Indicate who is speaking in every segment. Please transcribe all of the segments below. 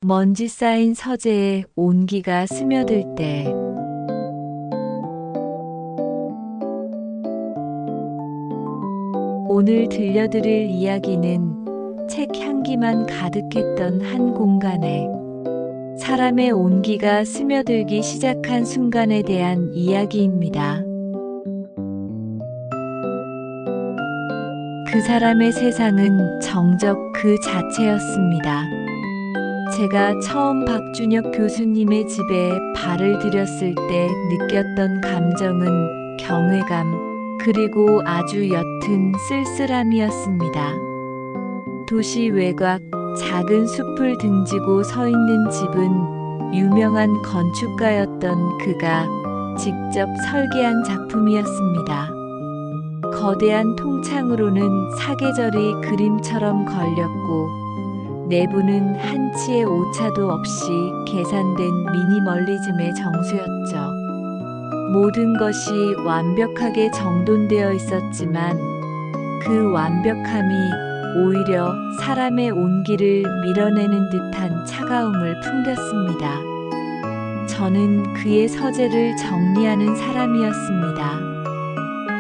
Speaker 1: 먼지 쌓인 서재에 온기가 스며들 때 오늘 들려드릴 이야기는 책 향기만 가득했던 한 공간에 사람의 온기가 스며들기 시작한 순간에 대한 이야기입니다. 그 사람의 세상은 정적 그 자체였습니다. 제가 처음 박준혁 교수님의 집에 발을 들였을 때 느꼈던 감정은 경외감, 그리고 아주 옅은 쓸쓸함이었습니다. 도시 외곽 작은 숲을 등지고 서 있는 집은 유명한 건축가였던 그가 직접 설계한 작품이었습니다. 거대한 통창으로는 사계절이 그림처럼 걸렸고 내부는 한치의 오차도 없이 계산된 미니멀리즘의 정수였죠. 모든 것이 완벽하게 정돈되어 있었지만 그 완벽함이 오히려 사람의 온기를 밀어내는 듯한 차가움을 풍겼습니다. 저는 그의 서재를 정리하는 사람이었습니다.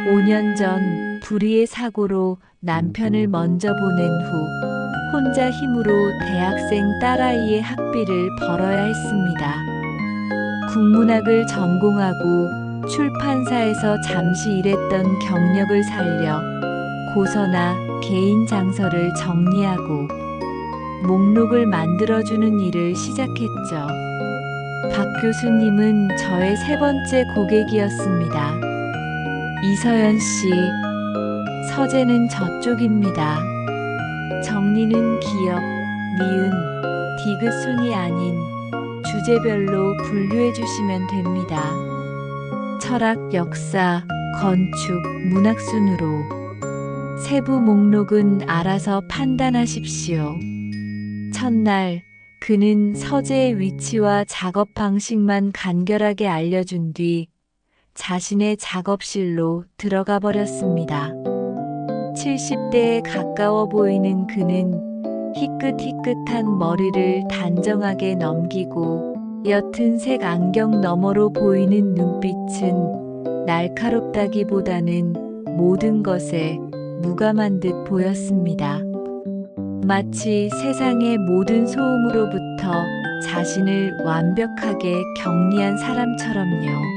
Speaker 1: 5년 전 불의의 사고로 남편을 먼저 보낸 후 혼자 힘으로 대학생 딸아이의 학비를 벌어야 했습니다. 국문학을 전공하고 출판사에서 잠시 일했던 경력을 살려 고서나 개인 장서를 정리하고 목록을 만들어주는 일을 시작했죠. 박 교수님은 저의 세 번째 고객이었습니다. 이서연 씨, 서재는 저쪽입니다. 정리는 기역, 니은, 디귿 순이 아닌 주제별로 분류해 주시면 됩니다. 철학, 역사, 건축, 문학 순으로 세부 목록은 알아서 판단하십시오. 첫날 그는 서재의 위치와 작업 방식만 간결하게 알려준 뒤 자신의 작업실로 들어가 버렸습니다. 70대에 가까워 보이는 그는 희끗희끗한 머리를 단정하게 넘기고 옅은 색 안경 너머로 보이는 눈빛은 날카롭다기보다는 모든 것에 무감한 듯 보였습니다. 마치 세상의 모든 소음으로부터 자신을 완벽하게 격리한 사람처럼요.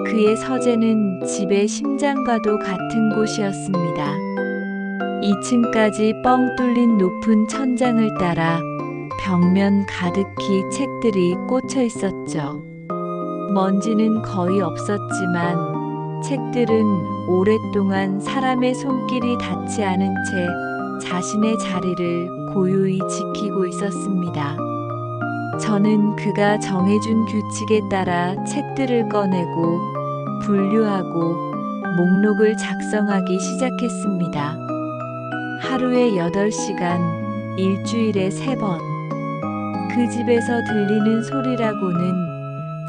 Speaker 1: 그의 서재는 집의 심장과도 같은 곳이었습니다. 2층까지 뻥 뚫린 높은 천장을 따라 벽면 가득히 책들이 꽂혀 있었죠. 먼지는 거의 없었지만 책들은 오랫동안 사람의 손길이 닿지 않은 채 자신의 자리를 고요히 지키고 있었습니다. 저는 그가 정해준 규칙에 따라 책들을 꺼내고 분류하고 목록을 작성하기 시작했습니다. 하루에 8시간, 일주일에 3번. 그 집에서 들리는 소리라고는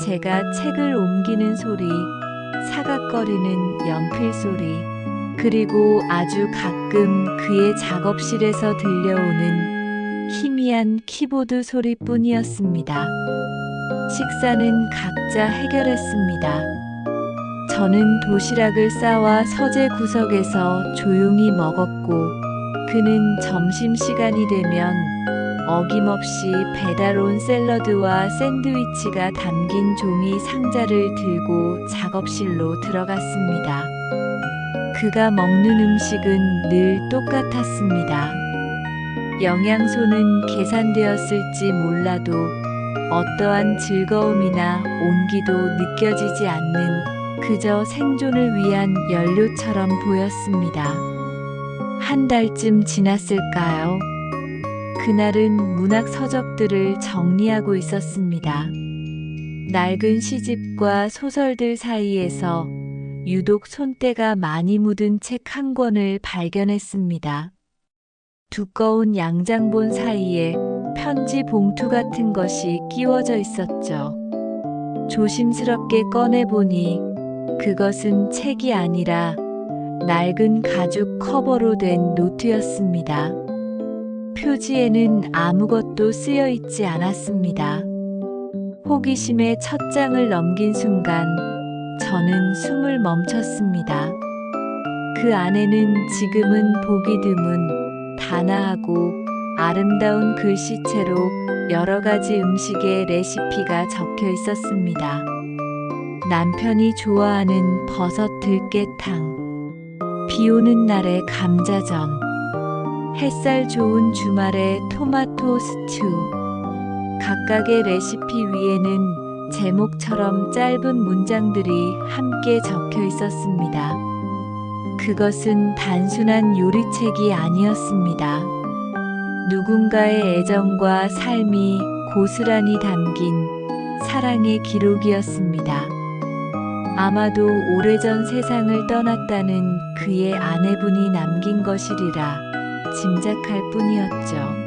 Speaker 1: 제가 책을 옮기는 소리, 사각거리는 연필 소리, 그리고 아주 가끔 그의 작업실에서 들려오는 희미한 키보드 소리뿐이었습니다. 식사는 각자 해결했습니다. 저는 도시락을 싸와 서재 구석에서 조용히 먹었고 그는 점심시간이 되면 어김없이 배달 온 샐러드와 샌드위치가 담긴 종이 상자를 들고 작업실로 들어갔습니다. 그가 먹는 음식은 늘 똑같았습니다. 영양소는 계산되었을지 몰라도 어떠한 즐거움이나 온기도 느껴지지 않는 그저 생존을 위한 연료처럼 보였습니다. 한 달쯤 지났을까요? 그날은 문학 서적들을 정리하고 있었습니다. 낡은 시집과 소설들 사이에서 유독 손때가 많이 묻은 책 한 권을 발견했습니다. 두꺼운 양장본 사이에 편지 봉투 같은 것이 끼워져 있었죠. 조심스럽게 꺼내보니 그것은 책이 아니라 낡은 가죽 커버로 된 노트였습니다. 표지에는 아무것도 쓰여 있지 않았습니다. 호기심에 첫 장을 넘긴 순간 저는 숨을 멈췄습니다. 그 안에는 지금은 보기 드문 단아하고 아름다운 글씨체로 여러 가지 음식의 레시피가 적혀 있었습니다. 남편이 좋아하는 버섯 들깨탕, 비 오는 날의 감자전, 햇살 좋은 주말의 토마토 스튜. 각각의 레시피 위에는 제목처럼 짧은 문장들이 함께 적혀 있었습니다. 그것은 단순한 요리책이 아니었습니다. 누군가의 애정과 삶이 고스란히 담긴 사랑의 기록이었습니다. 아마도 오래전 세상을 떠났다는 그의 아내분이 남긴 것이리라 짐작할 뿐이었죠.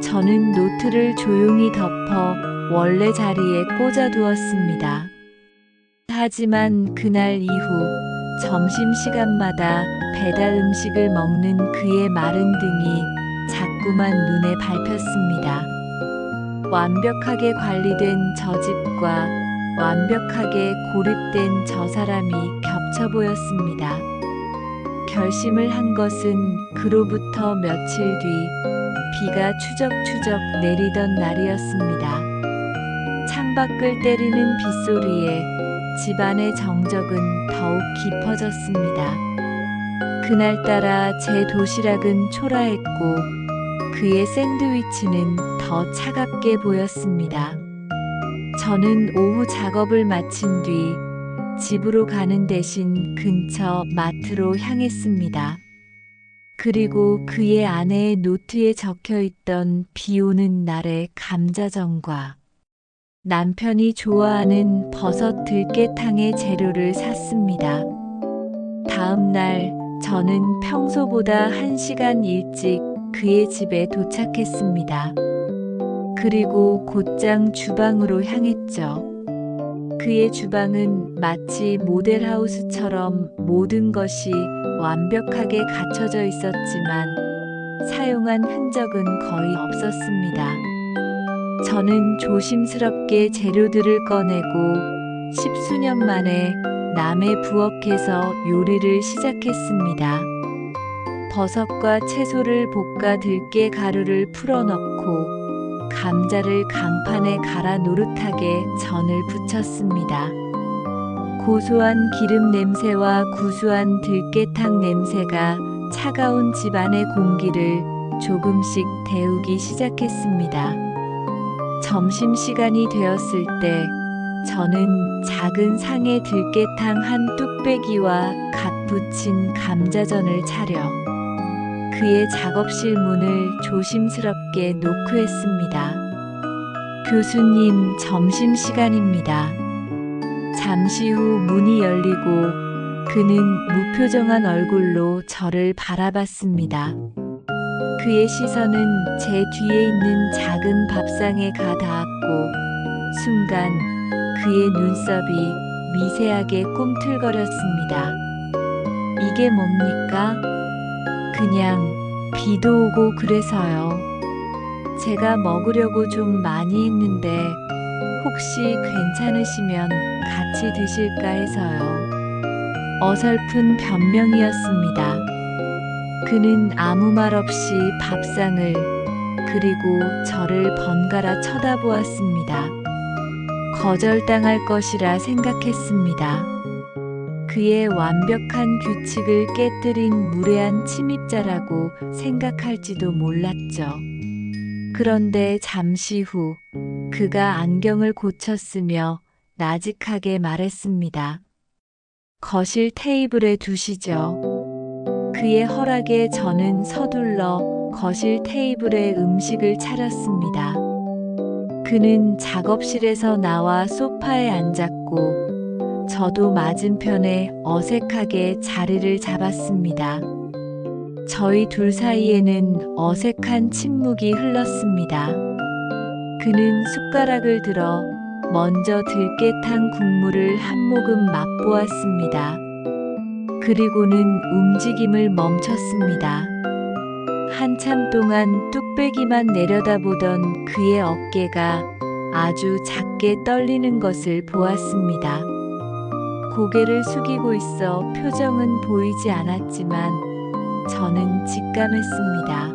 Speaker 1: 저는 노트를 조용히 덮어 원래 자리에 꽂아두었습니다. 하지만 그날 이후 점심시간마다 배달 음식을 먹는 그의 마른 등이 자꾸만 눈에 밟혔습니다. 완벽하게 관리된 저 집과 완벽하게 고립된 저 사람이 겹쳐 보였습니다. 결심을 한 것은 그로부터 며칠 뒤 비가 추적추적 내리던 날이었습니다. 창밖을 때리는 빗소리에 집안의 정적은 더욱 깊어졌습니다. 그날따라 제 도시락은 초라했고 그의 샌드위치는 더 차갑게 보였습니다. 저는 오후 작업을 마친 뒤 집으로 가는 대신 근처 마트로 향했습니다. 그리고 그의 아내의 노트에 적혀 있던 비 오는 날의 감자전과 남편이 좋아하는 버섯 들깨탕의 재료를 샀습니다. 다음 날 저는 평소보다 1시간 일찍 그의 집에 도착했습니다. 그리고 곧장 주방으로 향했죠. 그의 주방은 마치 모델하우스처럼 모든 것이 완벽하게 갖춰져 있었지만 사용한 흔적은 거의 없었습니다. 저는 조심스럽게 재료들을 꺼내고 10수년 만에 남의 부엌에서 요리를 시작했습니다. 버섯과 채소를 볶아 들깨 가루를 풀어넣고 감자를 강판에 갈아 노릇하게 전을 부쳤습니다. 고소한 기름 냄새와 구수한 들깨탕 냄새가 차가운 집안의 공기를 조금씩 데우기 시작했습니다. 점심시간이 되었을 때 저는 작은 상에 들깨탕 한 뚝배기와 갓 부친 감자전을 차려 그의 작업실 문을 조심스럽게 노크했습니다. 교수님, 점심시간입니다. 잠시 후 문이 열리고 그는 무표정한 얼굴로 저를 바라봤습니다. 그의 시선은 제 뒤에 있는 작은 밥상에 가 닿았고 순간 그의 눈썹이 미세하게 꿈틀거렸습니다. 이게 뭡니까? 그냥 비도 오고 그래서요. 제가 먹으려고 좀 많이 했는데 혹시 괜찮으시면 같이 드실까 해서요. 어설픈 변명이었습니다. 그는 아무 말 없이 밥상을 그리고 저를 번갈아 쳐다보았습니다. 거절당할 것이라 생각했습니다. 그의 완벽한 규칙을 깨뜨린 무례한 침입자라고 생각할지도 몰랐죠. 그런데 잠시 후 그가 안경을 고쳤으며 나직하게 말했습니다. 거실 테이블에 두시죠. 그의 허락에 저는 서둘러 거실 테이블에 음식을 차렸습니다. 그는 작업실에서 나와 소파에 앉았고 저도 맞은편에 어색하게 자리를 잡았습니다. 저희 둘 사이에는 어색한 침묵이 흘렀습니다. 그는 숟가락을 들어 먼저 들깨탕 국물을 한 모금 맛보았습니다. 그리고는 움직임을 멈췄습니다. 한참 동안 뚝배기만 내려다보던 그의 어깨가 아주 작게 떨리는 것을 보았습니다. 고개를 숙이고 있어 표정은 보이지 않았지만 저는 직감했습니다.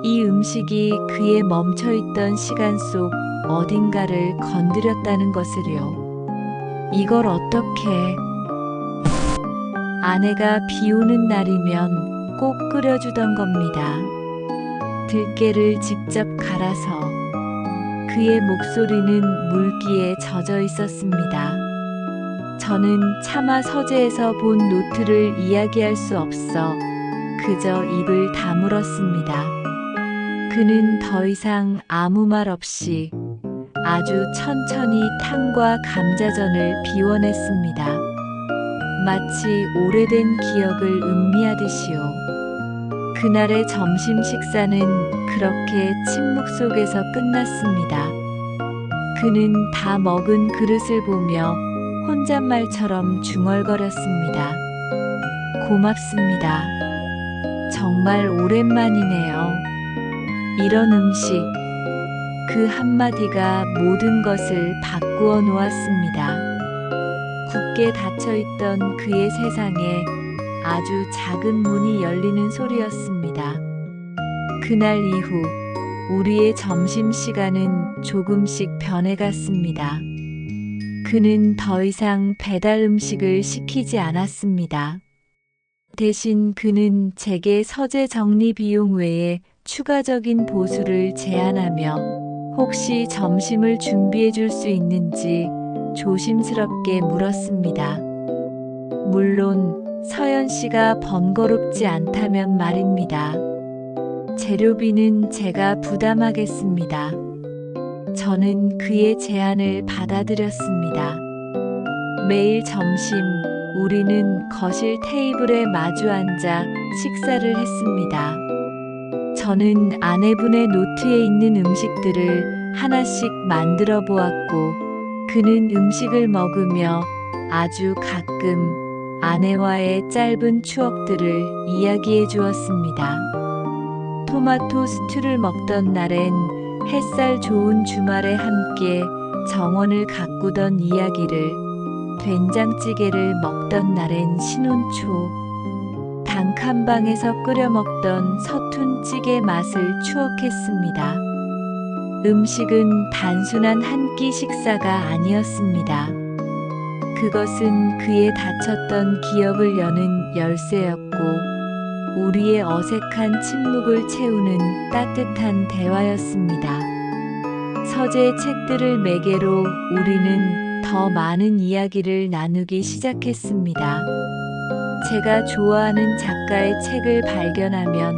Speaker 1: 이 음식이 그의 멈춰있던 시간 속 어딘가를 건드렸다는 것을요. 이걸 어떻게... 아내가 비 오는 날이면 꼭 끓여주던 겁니다. 들깨를 직접 갈아서. 그의 목소리는 물기에 젖어 있었습니다. 저는 차마 서재에서 본 노트를 이야기할 수 없어 그저 입을 다물었습니다. 그는 더 이상 아무 말 없이 아주 천천히 탕과 감자전을 비워냈습니다. 마치 오래된 기억을 음미하듯이요. 그날의 점심 식사는 그렇게 침묵 속에서 끝났습니다. 그는 다 먹은 그릇을 보며 혼잣말처럼 중얼거렸습니다. 고맙습니다. 정말 오랜만이네요. 이런 음식. 그 한마디가 모든 것을 바꾸어 놓았습니다. 굳게 닫혀있던 그의 세상에 아주 작은 문이 열리는 소리였습니다. 그날 이후 우리의 점심시간은 조금씩 변해갔습니다. 그는 더 이상 배달 음식을 시키지 않았습니다. 대신 그는 제게 서재 정리 비용 외에 추가적인 보수를 제안하며 혹시 점심을 준비해 줄 수 있는지 조심스럽게 물었습니다. 물론 서연 씨가 번거롭지 않다면 말입니다. 재료비는 제가 부담하겠습니다. 저는 그의 제안을 받아들였습니다. 매일 점심 우리는 거실 테이블에 마주 앉아 식사를 했습니다. 저는 아내분의 노트에 있는 음식들을 하나씩 만들어 보았고 그는 음식을 먹으며 아주 가끔 아내와의 짧은 추억들을 이야기해 주었습니다. 토마토 스튜를 먹던 날엔 햇살 좋은 주말에 함께 정원을 가꾸던 이야기를, 된장찌개를 먹던 날엔 신혼초, 단칸방에서 끓여 먹던 서툰 찌개 맛을 추억했습니다. 음식은 단순한 한 끼 식사가 아니었습니다. 그것은 그의 닫혔던 기억을 여는 열쇠였고 우리의 어색한 침묵을 채우는 따뜻한 대화였습니다. 서재의 책들을 매개로 우리는 더 많은 이야기를 나누기 시작했습니다. 제가 좋아하는 작가의 책을 발견하면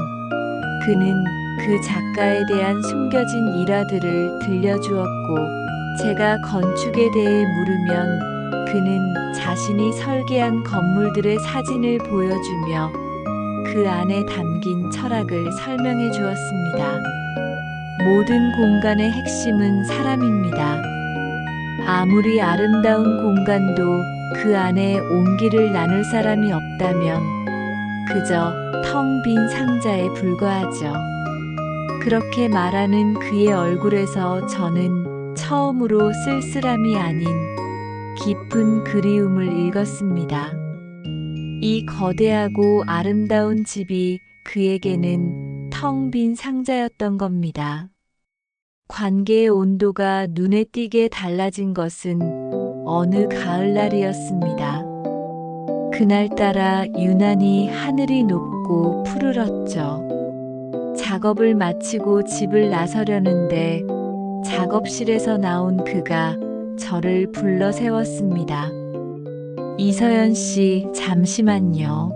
Speaker 1: 그는 그 작가에 대한 숨겨진 일화들을 들려주었고 제가 건축에 대해 물으면 그는 자신이 설계한 건물들의 사진을 보여주며 그 안에 담긴 철학을 설명해 주었습니다. 모든 공간의 핵심은 사람입니다. 아무리 아름다운 공간도 그 안에 온기를 나눌 사람이 없다면 그저 텅 빈 상자에 불과하죠. 그렇게 말하는 그의 얼굴에서 저는 처음으로 쓸쓸함이 아닌 깊은 그리움을 읽었습니다. 이 거대하고 아름다운 집이 그에게는 텅 빈 상자였던 겁니다. 관계의 온도가 눈에 띄게 달라진 것은 어느 가을날이었습니다. 그날따라 유난히 하늘이 높고 푸르렀죠. 작업을 마치고 집을 나서려는데 작업실에서 나온 그가 저를 불러 세웠습니다. 이서연 씨, 잠시만요.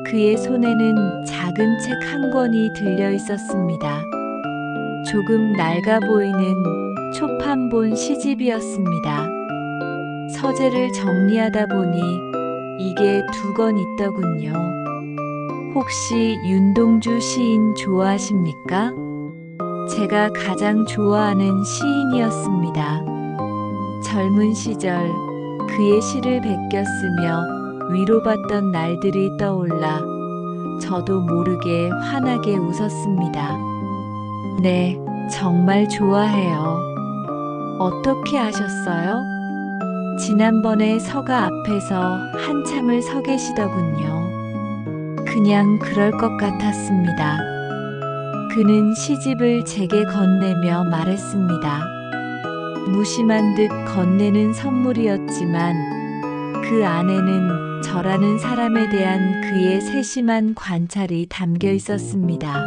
Speaker 1: 그의 손에는 작은 책 한 권이 들려 있었습니다. 조금 낡아 보이는 초판본 시집이었습니다. 서재를 정리하다 보니 이게 2권 있더군요. 혹시 윤동주 시인 좋아하십니까? 제가 가장 좋아하는 시인이었습니다. 젊은 시절 그의 시를 베꼈으며 위로받던 날들이 떠올라 저도 모르게 환하게 웃었습니다. 네, 정말 좋아해요. 어떻게 아셨어요? 지난번에 서가 앞에서 한참을 서 계시더군요. 그냥 그럴 것 같았습니다. 그는 시집을 제게 건네며 말했습니다. 무심한 듯 건네는 선물이었지만 그 안에는 저라는 사람에 대한 그의 세심한 관찰이 담겨 있었습니다.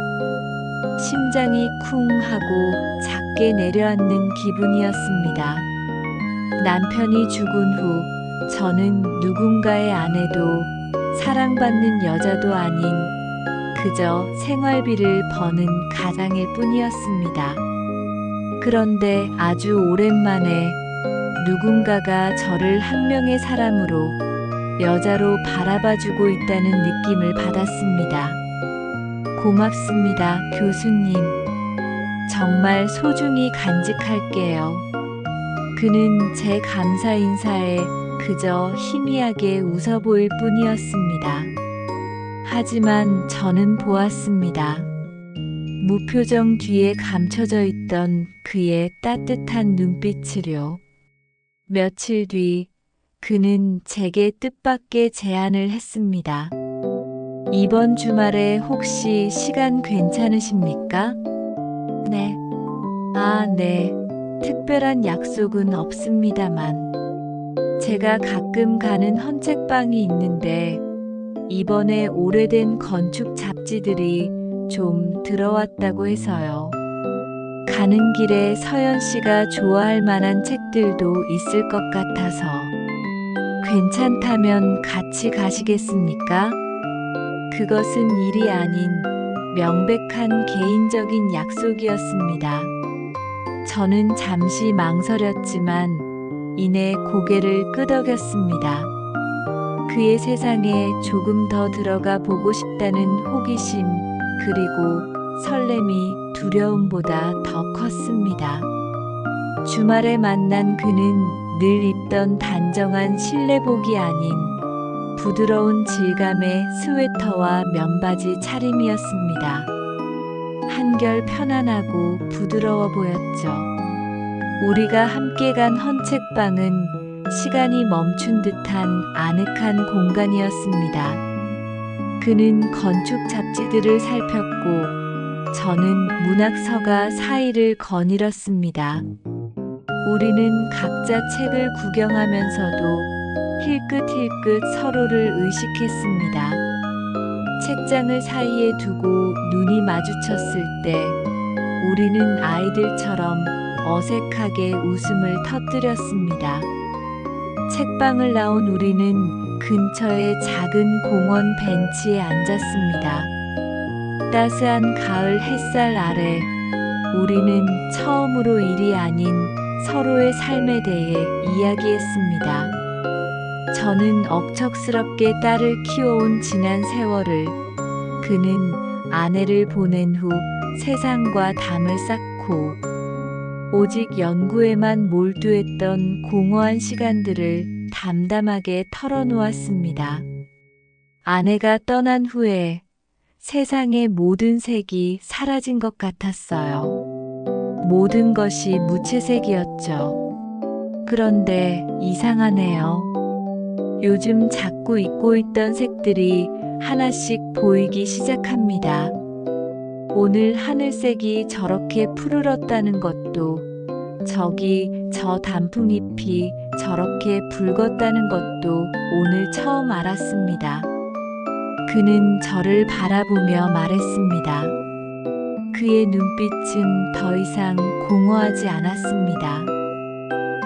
Speaker 1: 심장이 쿵 하고 작게 내려앉는 기분이었습니다. 남편이 죽은 후 저는 누군가의 아내도 사랑받는 여자도 아닌 그저 생활비를 버는 가장일 뿐이었습니다. 그런데 아주 오랜만에 누군가가 저를 한 명의 사람으로 여자로 바라봐주고 있다는 느낌을 받았습니다. 고맙습니다, 교수님. 정말 소중히 간직할게요. 그는 제 감사 인사에 그저 희미하게 웃어 보일 뿐이었습니다. 하지만 저는 보았습니다. 무표정 뒤에 감춰져 있던 그의 따뜻한 눈빛을요. 며칠 뒤 그는 제게 뜻밖의 제안을 했습니다. 이번 주말에 혹시 시간 괜찮으십니까? 네. 네. 특별한 약속은 없습니다만. 제가 가끔 가는 헌책방이 있는데 이번에 오래된 건축 잡지들이 좀 들어왔다고 해서요. 가는 길에 서연 씨가 좋아할 만한 책들도 있을 것 같아서. 괜찮다면 같이 가시겠습니까? 그것은 일이 아닌 명백한 개인적인 약속이었습니다. 저는 잠시 망설였지만 이내 고개를 끄덕였습니다. 그의 세상에 조금 더 들어가 보고 싶다는 호기심 그리고 설렘이 두려움보다 더 컸습니다. 주말에 만난 그는 늘 입던 단정한 실내복이 아닌 부드러운 질감의 스웨터와 면바지 차림이었습니다. 한결 편안하고 부드러워 보였죠. 우리가 함께 간 헌책방은 시간이 멈춘 듯한 아늑한 공간이었습니다. 그는 건축 잡지들을 살폈고 저는 문학서가 사이를 거닐었습니다. 우리는 각자 책을 구경하면서도 힐끗힐끗 서로를 의식했습니다. 책장을 사이에 두고 눈이 마주쳤을 때 우리는 아이들처럼 어색하게 웃음을 터뜨렸습니다. 책방을 나온 우리는 근처의 작은 공원 벤치에 앉았습니다. 따스한 가을 햇살 아래 우리는 처음으로 일이 아닌 서로의 삶에 대해 이야기했습니다. 저는 억척스럽게 딸을 키워온 지난 세월을, 그는 아내를 보낸 후 세상과 담을 쌓고 오직 연구에만 몰두했던 공허한 시간들을 담담하게 털어놓았습니다. 아내가 떠난 후에 세상의 모든 색이 사라진 것 같았어요. 모든 것이 무채색이었죠. 그런데 이상하네요. 요즘 자꾸 잊고 있던 색들이 하나씩 보이기 시작합니다. 오늘 하늘색이 저렇게 푸르렀다는 것도, 저기 저 단풍잎이 저렇게 붉었다는 것도 오늘 처음 알았습니다. 그는 저를 바라보며 말했습니다. 그의 눈빛은 더 이상 공허하지 않았습니다.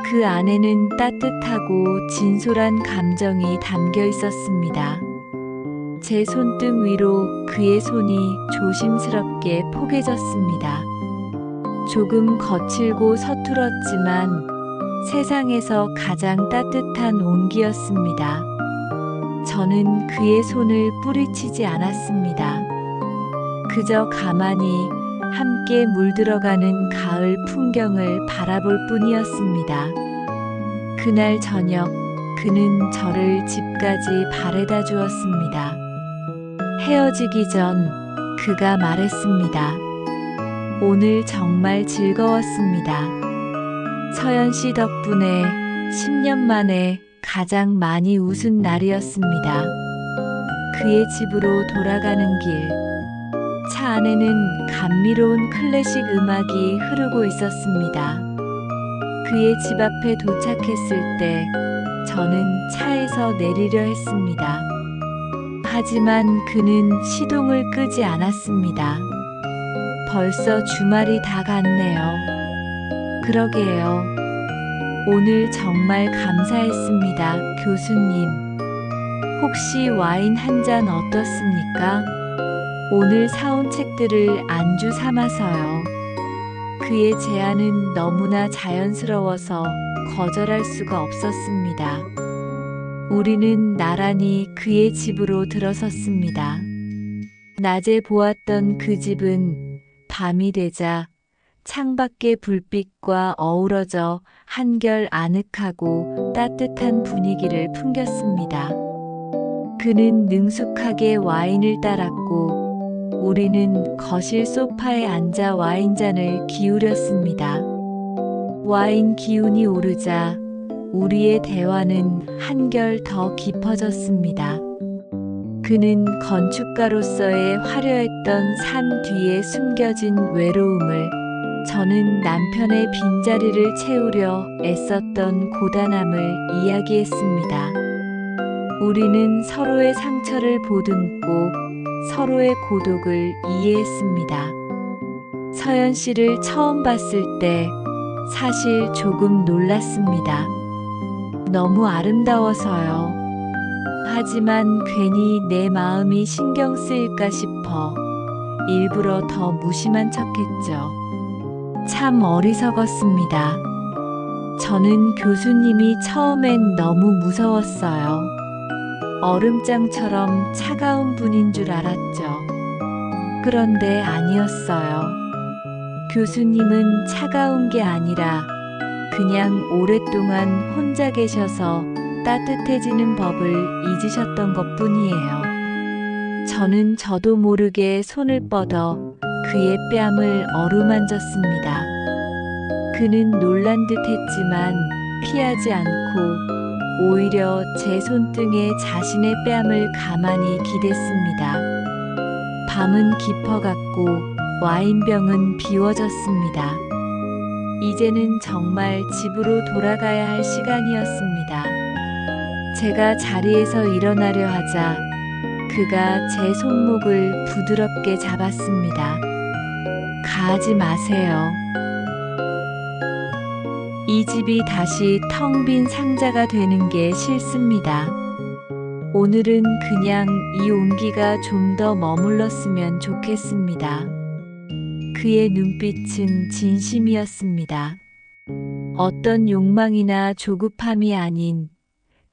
Speaker 1: 그 안에는 따뜻하고 진솔한 감정이 담겨 있었습니다. 제 손등 위로 그의 손이 조심스럽게 포개졌습니다. 조금 거칠고 서툴었지만 세상에서 가장 따뜻한 온기였습니다. 저는 그의 손을 뿌리치지 않았습니다. 그저 가만히 함께 물들어가는 가을 풍경을 바라볼 뿐이었습니다. 그날 저녁 그는 저를 집까지 바래다 주었습니다. 헤어지기 전 그가 말했습니다. 오늘 정말 즐거웠습니다. 서연 씨 덕분에 10년 만에 가장 많이 웃은 날이었습니다. 그의 집으로 돌아가는 길, 차 안에는 감미로운 클래식 음악이 흐르고 있었습니다. 그의 집 앞에 도착했을 때 저는 차에서 내리려 했습니다. 하지만 그는 시동을 끄지 않았습니다. 벌써 주말이 다 갔네요. 그러게요. 오늘 정말 감사했습니다, 교수님. 혹시 와인 한 잔 어떻습니까? 오늘 사온 책들을 안주 삼아서요. 그의 제안은 너무나 자연스러워서 거절할 수가 없었습니다. 우리는 나란히 그의 집으로 들어섰습니다. 낮에 보았던 그 집은 밤이 되자 창밖의 불빛과 어우러져 한결 아늑하고 따뜻한 분위기를 풍겼습니다. 그는 능숙하게 와인을 따랐고 우리는 거실 소파에 앉아 와인잔을 기울였습니다. 와인 기운이 오르자 우리의 대화는 한결 더 깊어졌습니다. 그는 건축가로서의 화려했던 삶 뒤에 숨겨진 외로움을, 저는 남편의 빈자리를 채우려 애썼던 고단함을 이야기했습니다. 우리는 서로의 상처를 보듬고 서로의 고독을 이해했습니다. 서연 씨를 처음 봤을 때 사실 조금 놀랐습니다. 너무 아름다워서요. 하지만 괜히 내 마음이 신경 쓰일까 싶어 일부러 더 무심한 척했죠. 참 어리석었습니다. 저는 교수님이 처음엔 너무 무서웠어요. 얼음장처럼 차가운 분인 줄 알았죠. 그런데 아니었어요. 교수님은 차가운 게 아니라 그냥 오랫동안 혼자 계셔서 따뜻해지는 법을 잊으셨던 것 뿐이에요. 저는 저도 모르게 손을 뻗어 그의 뺨을 어루만졌습니다. 그는 놀란 듯 했지만 피하지 않고 오히려 제 손등에 자신의 뺨을 가만히 기댔습니다. 밤은 깊어갔고 와인병은 비워졌습니다. 이제는 정말 집으로 돌아가야 할 시간이었습니다. 제가 자리에서 일어나려 하자 그가 제 손목을 부드럽게 잡았습니다. 가지 마세요. 이 집이 다시 텅 빈 상자가 되는 게 싫습니다. 오늘은 그냥 이 온기가 좀 더 머물렀으면 좋겠습니다. 그의 눈빛은 진심이었습니다. 어떤 욕망이나 조급함이 아닌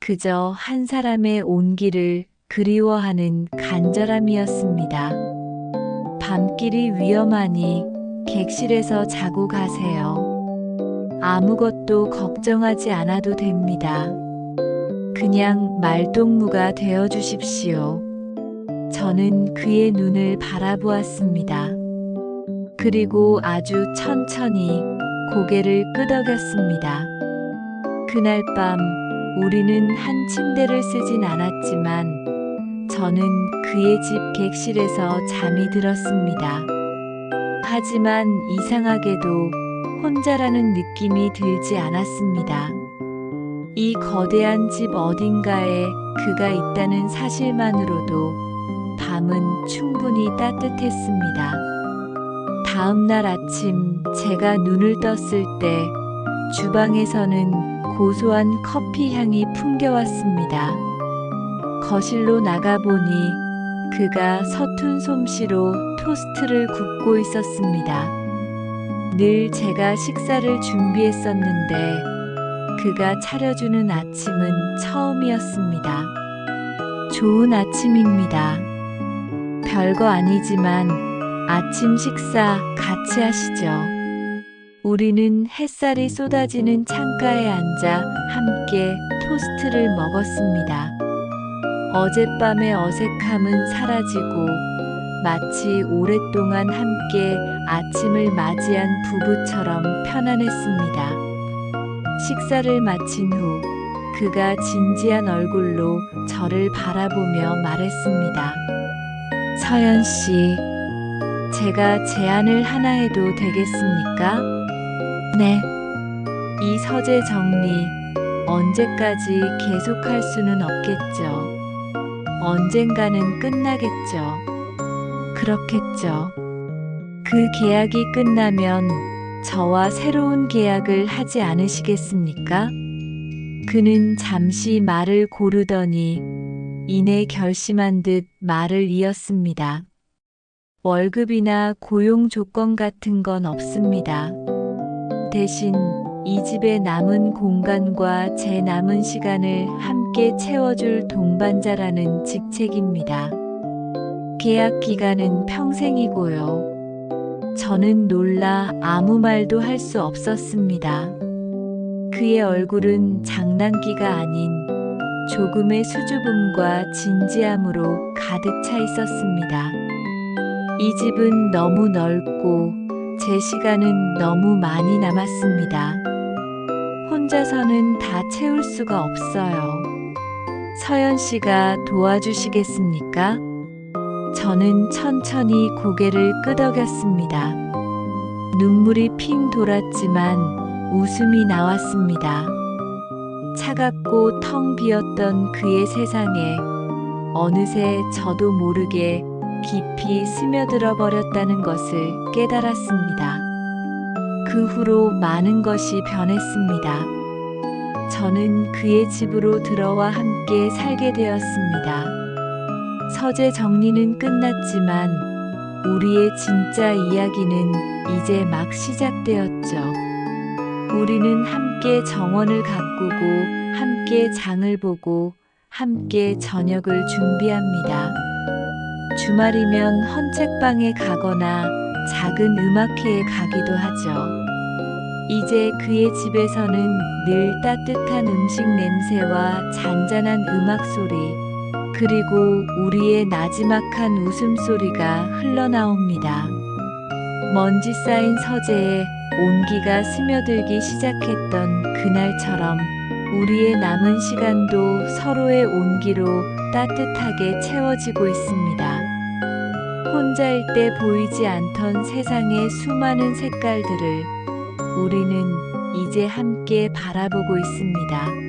Speaker 1: 그저 한 사람의 온기를 그리워하는 간절함이었습니다. 밤길이 위험하니 객실에서 자고 가세요. 아무것도 걱정하지 않아도 됩니다. 그냥 말동무가 되어 주십시오. 저는 그의 눈을 바라보았습니다. 그리고 아주 천천히 고개를 끄덕였습니다. 그날 밤 우리는 한 침대를 쓰진 않았지만 저는 그의 집 객실에서 잠이 들었습니다. 하지만 이상하게도 혼자라는 느낌이 들지 않았습니다. 이 거대한 집 어딘가에 그가 있다는 사실만으로도 밤은 충분히 따뜻했습니다. 다음 날 아침 제가 눈을 떴을 때 주방에서는 고소한 커피 향이 풍겨왔습니다. 거실로 나가보니 그가 서툰 솜씨로 토스트를 굽고 있었습니다. 늘 제가 식사를 준비했었는데 그가 차려주는 아침은 처음이었습니다. 좋은 아침입니다. 별거 아니지만 아침 식사 같이 하시죠. 우리는 햇살이 쏟아지는 창가에 앉아 함께 토스트를 먹었습니다. 어젯밤의 어색함은 사라지고 마치 오랫동안 함께 아침을 맞이한 부부처럼 편안했습니다. 식사를 마친 후 그가 진지한 얼굴로 저를 바라보며 말했습니다. 서연 씨, 제가 제안을 하나 해도 되겠습니까? 네. 이 서재 정리 언제까지 계속할 수는 없겠죠. 언젠가는 끝나겠죠. 그렇겠죠. 그 계약이 끝나면 저와 새로운 계약을 하지 않으시겠습니까? 그는 잠시 말을 고르더니 이내 결심한 듯 말을 이었습니다. 월급이나 고용 조건 같은 건 없습니다. 대신 이 집의 남은 공간과 제 남은 시간을 함께 채워줄 동반자라는 직책입니다. 계약 기간은 평생이고요. 저는 놀라 아무 말도 할 수 없었습니다. 그의 얼굴은 장난기가 아닌 조금의 수줍음과 진지함으로 가득 차 있었습니다. 이 집은 너무 넓고 제 시간은 너무 많이 남았습니다. 혼자서는 다 채울 수가 없어요. 서연 씨가 도와주시겠습니까? 저는 천천히 고개를 끄덕였습니다. 눈물이 핑 돌았지만 웃음이 나왔습니다. 차갑고 텅 비었던 그의 세상에 어느새 저도 모르게 깊이 스며들어 버렸다는 것을 깨달았습니다. 그 후로 많은 것이 변했습니다. 저는 그의 집으로 들어와 함께 살게 되었습니다. 서재 정리는 끝났지만 우리의 진짜 이야기는 이제 막 시작되었죠. 우리는 함께 정원을 가꾸고 함께 장을 보고 함께 저녁을 준비합니다. 주말이면 헌책방에 가거나 작은 음악회에 가기도 하죠. 이제 그의 집에서는 늘 따뜻한 음식 냄새와 잔잔한 음악 소리, 그리고 우리의 나지막한 웃음소리가 흘러나옵니다. 먼지 쌓인 서재에 온기가 스며들기 시작했던 그날처럼 우리의 남은 시간도 서로의 온기로 따뜻하게 채워지고 있습니다. 혼자일 때 보이지 않던 세상의 수많은 색깔들을 우리는 이제 함께 바라보고 있습니다.